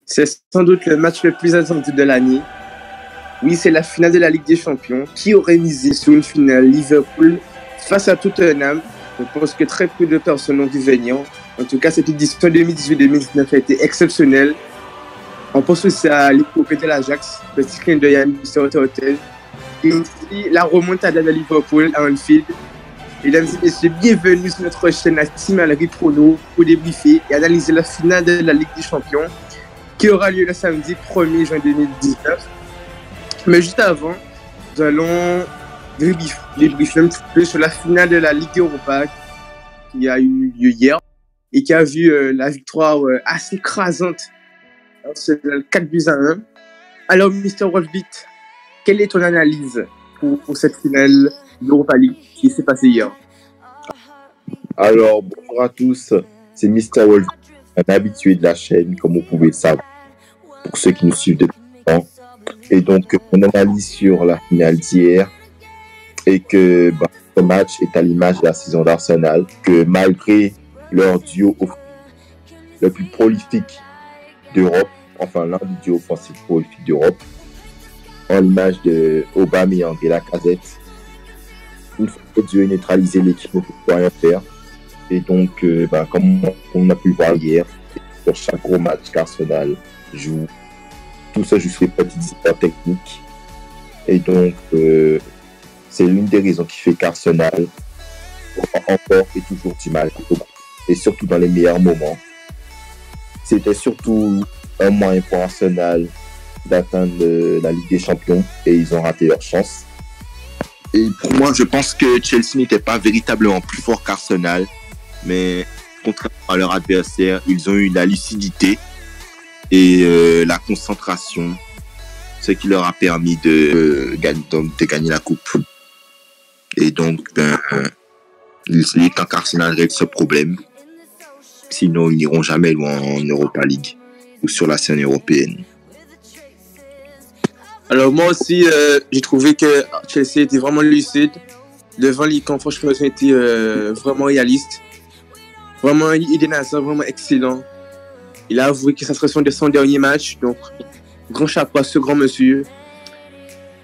C'est sans doute le match le plus attendu de l'année. Oui, c'est la finale de la Ligue des Champions. Qui aurait misé sur une finale Liverpool face à Tottenham? Je pense que très peu de personnes ont vu venir. En tout cas, cette édition 2018-2019 a été exceptionnelle. On pense aussi à l'épopée de l'Ajax, petit clin d'œil à Mr. Turtle. Et aussi la remontada de Liverpool à Anfield. Mesdames et messieurs, bienvenue sur notre chaîne la Team Alri Prono pour débriefer et analyser la finale de la Ligue des Champions qui aura lieu le samedi 1er juin 2019. Mais juste avant, nous allons débriefer un petit peu sur la finale de la Ligue Europa qui a eu lieu hier et qui a vu la victoire assez écrasante. C'est 4 buts à 1. Alors, Mr. Wolfbeat, quelle est ton analyse pour cette finale d'Europa League qui s'est passée hier? Alors, bonjour à tous, c'est Mr. Wolf, un habitué de la chaîne, comme vous pouvez le savoir, pour ceux qui nous suivent depuis longtemps. Et donc, mon analyse sur la finale d'hier est que ce match est à l'image de la saison d'Arsenal, que malgré leur duo le plus prolifique d'Europe, enfin l'un des duos offensifs prolifiques d'Europe, en l'image de Aubameyang et Lacazette, une fois que Dieu a neutralisé l'équipe, on ne peut rien faire. Et donc, comme on a pu le voir hier, sur chaque gros match qu'Arsenal joue, tout ça juste les petites histoires techniques. Et donc, c'est l'une des raisons qui fait qu'Arsenal aura encore et toujours du mal, et surtout dans les meilleurs moments. C'était surtout un moyen pour Arsenal d'atteindre la Ligue des Champions et ils ont raté leur chance. Et pour moi, je pense que Chelsea n'était pas véritablement plus fort qu'Arsenal, mais contrairement à leur adversaire, ils ont eu la lucidité et la concentration, ce qui leur a permis de gagner la coupe. Et donc, il est temps qu'Arsenal règle ce problème. Sinon, ils n'iront jamais loin en Europa League ou sur la scène européenne. Alors moi aussi, j'ai trouvé que Chelsea était vraiment lucide. Devant les camps, franchement, ils ont été vraiment réalistes. Vraiment, Eden Hazard, vraiment excellent. Il a avoué que ça serait son dernier match. Donc, grand chapeau à ce grand monsieur.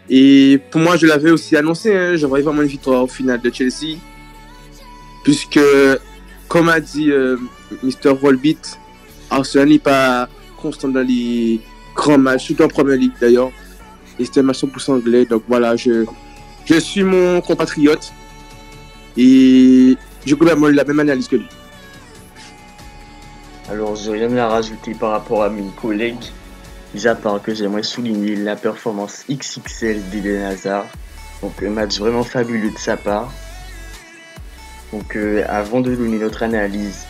Et pour moi, je l'avais aussi annoncé. Je voyais vraiment une victoire au final de Chelsea. Puisque, comme a dit Mr. Volbeat, Arsenal n'est pas constant dans les grands matchs, surtout en Premier League d'ailleurs. Et c'était un match 100% anglais. Donc voilà, je suis mon compatriote. Et j'ai complètement la même analyse que lui. Alors, je n'ai rien à rajouter par rapport à mes collègues, mis à part que j'aimerais souligner la performance XXL d'Eden Hazard. Donc, un match vraiment fabuleux de sa part. Donc, avant de donner notre analyse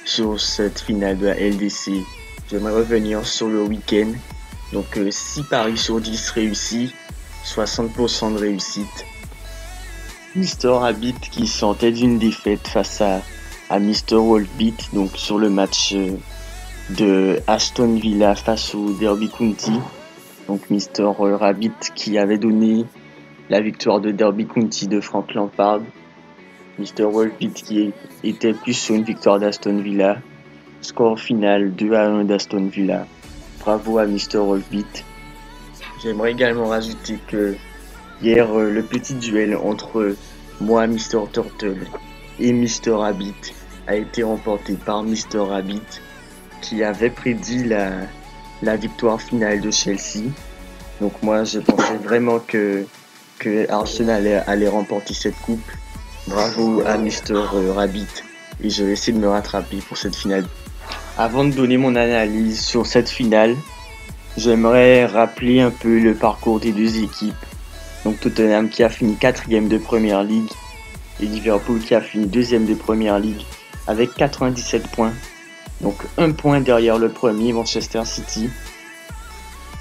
sur cette finale de la LDC, j'aimerais revenir sur le week-end. Donc, 6 paris sur 10 réussis, 60% de réussite. Mr. Habit qui sentait d'une défaite face à Mr. Wolfbeat, donc sur le match de Aston Villa face au Derby County. Donc Mr. Rabbit qui avait donné la victoire de Derby County de Frank Lampard. Mr. Wolfbeat qui était plus sur une victoire d'Aston Villa. Score final 2-1 d'Aston Villa. Bravo à Mr. Wolfbeat. J'aimerais également rajouter que hier, le petit duel entre moi, Mr. Turtle, et Mr. Rabbit a été remporté par Mr. Rabbit qui avait prédit la victoire finale de Chelsea. Donc moi, je pensais vraiment que Arsenal allait remporter cette coupe. Bravo à Mr. Rabbit et je vais essayer de me rattraper pour cette finale. Avant de donner mon analyse sur cette finale, j'aimerais rappeler un peu le parcours des deux équipes. Donc Tottenham qui a fini 4e de Premier League et Liverpool qui a fini 2e de Premier League avec 97 points. Donc 1 point derrière le premier, Manchester City.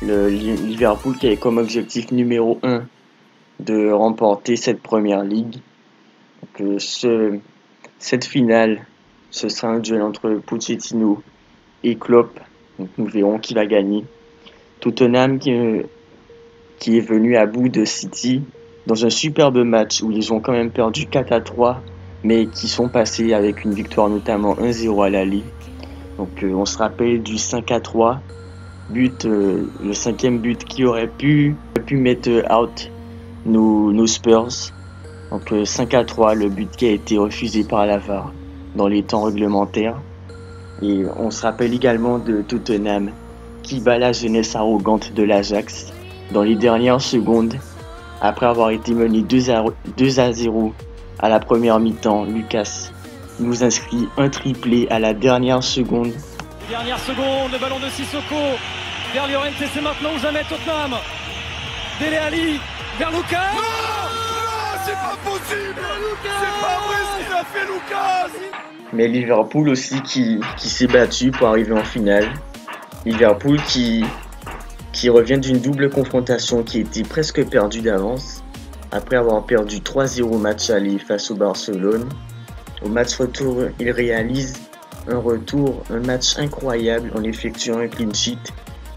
Le Liverpool qui avait comme objectif numéro 1 de remporter cette Premier League. Donc cette finale, ce sera un duel entre Pochettino et Klopp. Donc nous verrons qui va gagner. Tottenham qui est venu à bout de City dans un superbe match où ils ont quand même perdu 4-3, mais qui sont passés avec une victoire notamment 1-0 à l'aller. Donc on se rappelle du 5-3 Le cinquième but qui aurait pu mettre out nos Spurs. Donc 5-3, le but qui a été refusé par la VAR dans les temps réglementaires. Et on se rappelle également de Tottenham qui bat la jeunesse arrogante de l'Ajax dans les dernières secondes. Après avoir été mené 2-0 à la première mi-temps, Lucas nous inscrit un triplé à la dernière seconde. Dernière seconde, le ballon de Sissoko vers Llorente, c'est maintenant ou jamais Tottenham. Dele Alli vers Lucas. C'est pas possible! C'est pas vrai ce qu'il a fait, Lucas! Mais Liverpool aussi qui s'est battu pour arriver en finale. Liverpool qui revient d'une double confrontation qui était presque perdue d'avance. Après avoir perdu 3-0 au match aller face au Barcelone. Au match retour, il réalise un match incroyable en effectuant un clean sheet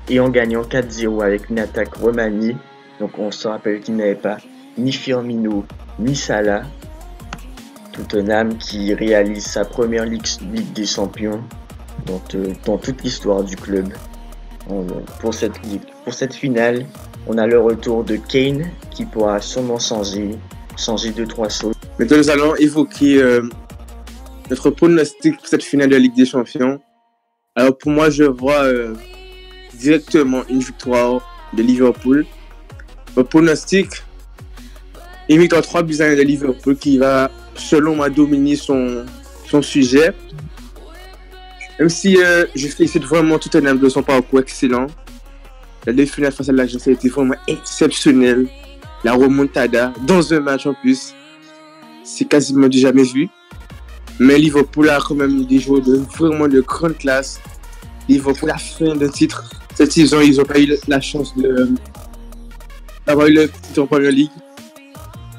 et en gagnant 4-0 avec une attaque remaniée. Donc on se rappelle qu'il n'avait pas ni Firmino, ni Salah. Tottenham qui réalise sa première Ligue des Champions dans toute l'histoire du club. Pour cette finale, on a le retour de Kane qui pourra sûrement changer 2-3 choses. Maintenant, nous allons évoquer notre pronostic pour cette finale de la Ligue des Champions. Alors pour moi, je vois directement une victoire de Liverpool. Mon pronostic, une victoire 3-1 de Liverpool qui va, selon moi, dominer son sujet. Même si je félicite vraiment Tottenham de son parcours excellent. La demi-finale face à l'Ajax a été vraiment exceptionnelle. La remontada dans un match en plus, c'est quasiment du jamais vu. Mais Liverpool a quand même des joueurs vraiment de grande classe. Liverpool a fin de titre. Cette saison, ils n'ont pas eu la chance d'avoir eu le titre en Premier League.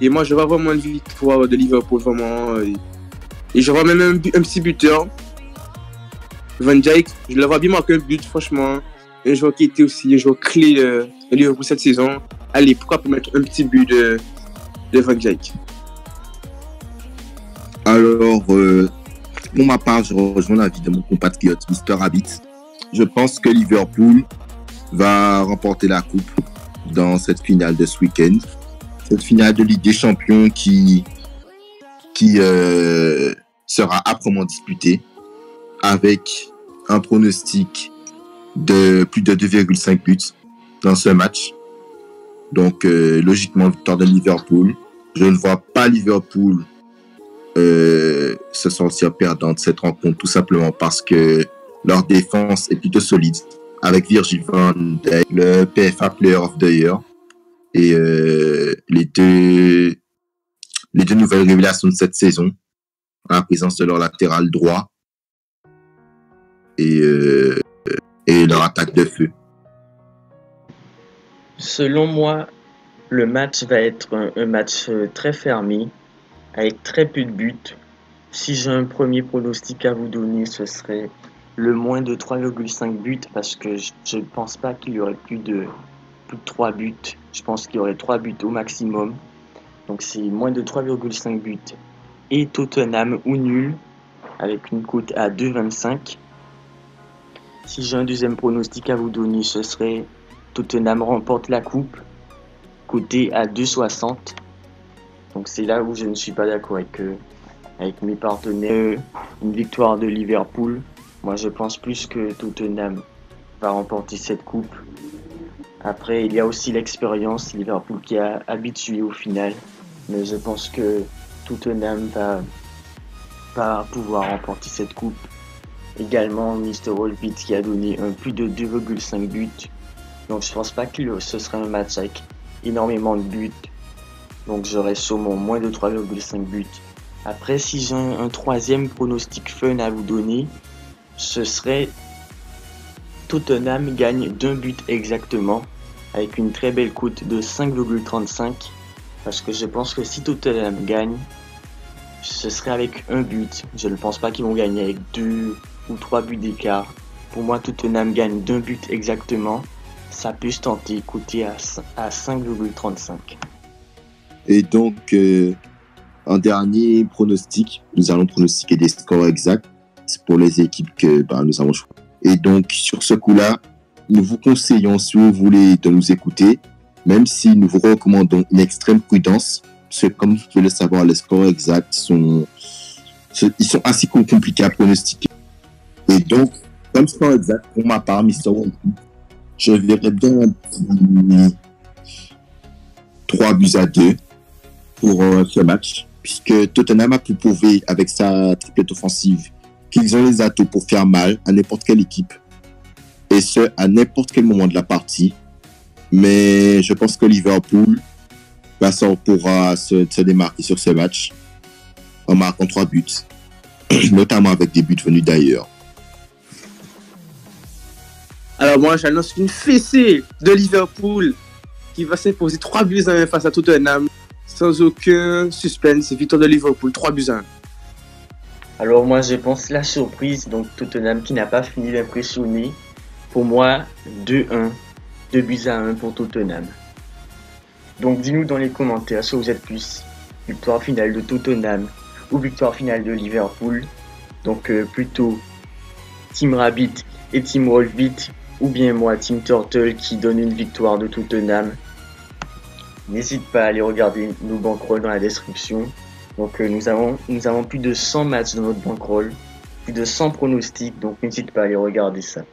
Et moi, je vois vraiment une victoire de Liverpool, vraiment. Et je vois même un petit buteur, Van Dijk. Je le vois bien marquer un but, franchement. Un joueur qui était aussi un joueur clé de Liverpool cette saison. Allez, pourquoi pas mettre un petit but de Van Dijk? Alors, pour ma part, je rejoins l'avis de mon compatriote Mr. Rabbit. Je pense que Liverpool va remporter la coupe dans cette finale de ce week-end. Cette finale de Ligue des Champions qui sera âprement disputée avec un pronostic de plus de 2,5 buts dans ce match. Donc, logiquement, victoire de Liverpool. Je ne vois pas Liverpool se sentir perdant de cette rencontre, tout simplement parce que leur défense est plutôt solide, avec Virgil van Dijk, le PFA Player of the Year, et les deux nouvelles révélations de cette saison, la présence de leur latéral droit et leur attaque de feu. Selon moi, le match va être un match très fermé, avec très peu de buts. Si j'ai un premier pronostic à vous donner, ce serait le moins de 3,5 buts, parce que je ne pense pas qu'il y aurait plus de 3 buts. Je pense qu'il y aurait 3 buts au maximum. Donc c'est moins de 3,5 buts. Et Tottenham ou nul, avec une cote à 2,25. Si j'ai un deuxième pronostic à vous donner, ce serait Tottenham remporte la coupe, coté à 2,60. Donc c'est là où je ne suis pas d'accord avec mes partenaires. Une victoire de Liverpool. Moi je pense plus que Tottenham va remporter cette coupe. Après il y a aussi l'expérience, Liverpool qui a habitué au final. Mais je pense que Tottenham va pas pouvoir remporter cette coupe. Également Mr. Wolfit qui a donné un plus de 2,5 buts. Donc je pense pas que ce sera un match avec énormément de buts. Donc j'aurai sûrement moins de 3,5 buts. Après, si j'ai un troisième pronostic fun à vous donner, ce serait Tottenham gagne d'un but exactement, avec une très belle cote de 5,35. Parce que je pense que si Tottenham gagne, ce serait avec un but. Je ne pense pas qu'ils vont gagner avec 2 ou 3 buts d'écart. Pour moi, Tottenham gagne d'un but exactement. Ça peut se tenter, coté à 5,35. Et donc, en dernier pronostic, nous allons pronostiquer des scores exacts pour les équipes que nous avons choisi. Et donc, sur ce coup-là, nous vous conseillons, si vous voulez, de nous écouter, même si nous vous recommandons une extrême prudence, parce que comme vous pouvez le savoir, les scores exacts sont assez compliqués à pronostiquer. Et donc, comme score exact, pour ma part, Mr. One, je verrais bien un petit 3-2 pour ce match, puisque Tottenham a pu prouver avec sa triplette offensive qu'ils ont les atouts pour faire mal à n'importe quelle équipe, et ce, à n'importe quel moment de la partie. Mais je pense que Liverpool pourra se démarquer sur ce match en marquant 3 buts, notamment avec des buts venus d'ailleurs. Alors moi, j'annonce une fessée de Liverpool qui va s'imposer 3-1 face à Tottenham, sans aucun suspense. Victoire de Liverpool, 3-1. Alors moi, je pense la surprise, donc Tottenham qui n'a pas fini d'impressionner. Pour moi, 2-1, 2-1 pour Tottenham. Donc dis-nous dans les commentaires si vous êtes plus victoire finale de Tottenham ou victoire finale de Liverpool. Donc plutôt Team Rabbit et Team Wolfbeat, ou bien moi, Team Turtle, qui donne une victoire de Tottenham. N'hésite pas à aller regarder nos bankrolls dans la description. Donc nous avons plus de 100 matchs dans notre bankroll, plus de 100 pronostics, donc n'hésite pas à aller regarder ça.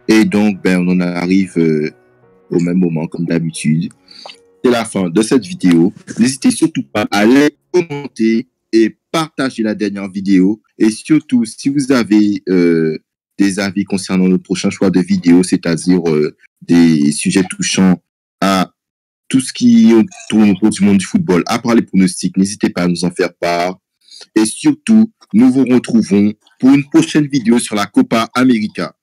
Et donc, on en arrive au même moment, comme d'habitude. C'est la fin de cette vidéo. N'hésitez surtout pas à aller commenter et partager la dernière vidéo. Et surtout, si vous avez des avis concernant le prochain choix de vidéo, c'est-à-dire des sujets touchant à tout ce qui tourne autour du monde du football, à part les pronostics, n'hésitez pas à nous en faire part. Et surtout, nous vous retrouvons pour une prochaine vidéo sur la Copa América.